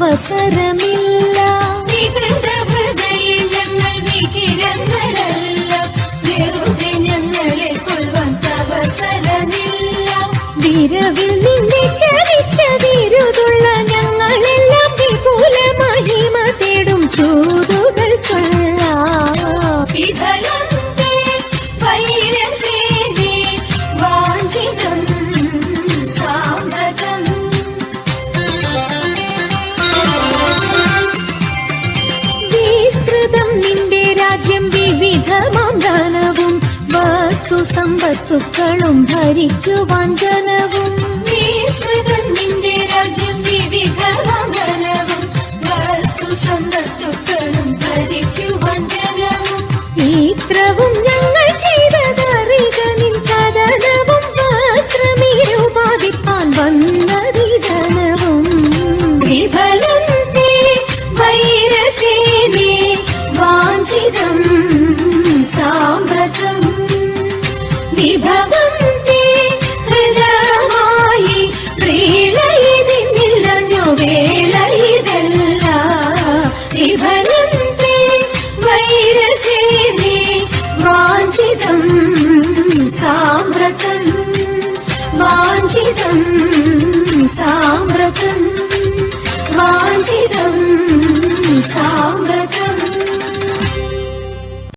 അവസരമില്ല. വികൃത ഹൃദയ ഞങ്ങൾ വികിരങ്ങളല്ല, വെറുതെ ഞങ്ങളെ കൊല്ലുവാൻ അവസരമില്ല. വിരവിൽ നിന്നെ ചരിച്ച വിരുതുള്ള ഞങ്ങളെല്ലാം വിപുല മഹിമ തേടും ചൂതുകൾ ചൊല്ലാം. വിഫലന്തേ വൈരസേനേ വാഞ്ചിതം സാമ്പ്രതം. വിസ്തൃതം നിന്റെ രാജ്യം വിവിധമാം ധനവും വസ്തു സമ്പത്തുക്കളും ഭരിക്കുവാൻ ജനവും. വിസ്തൃതം നിന്റെ രാജ്യം വിവിധമാം ധനവും വസ്തു സമ്പത്തുക്കളും ഭരിക്കുവാൻ ജനവും. ഇത്രവും ഞങ്ങൾ ചെയ്തതറിക നിൻ കഥനവും വസ്ത്രമീരുപാതിപ്പാൻ വന്നതി ധനവും. വിഫലം തേ വൈരസേനേ വാഞ്ചിതം സാമ്പ്രതം. വിഭവം തേ ഹൃദയമായി പ്രീളയിതിന്നില്ലഞ്ഞു വേളയിതല്ല. വിഫലം തേ വൈരസേനേ വാഞ്ചിതം സാമ്പ്രതം വാഞ്ചിതം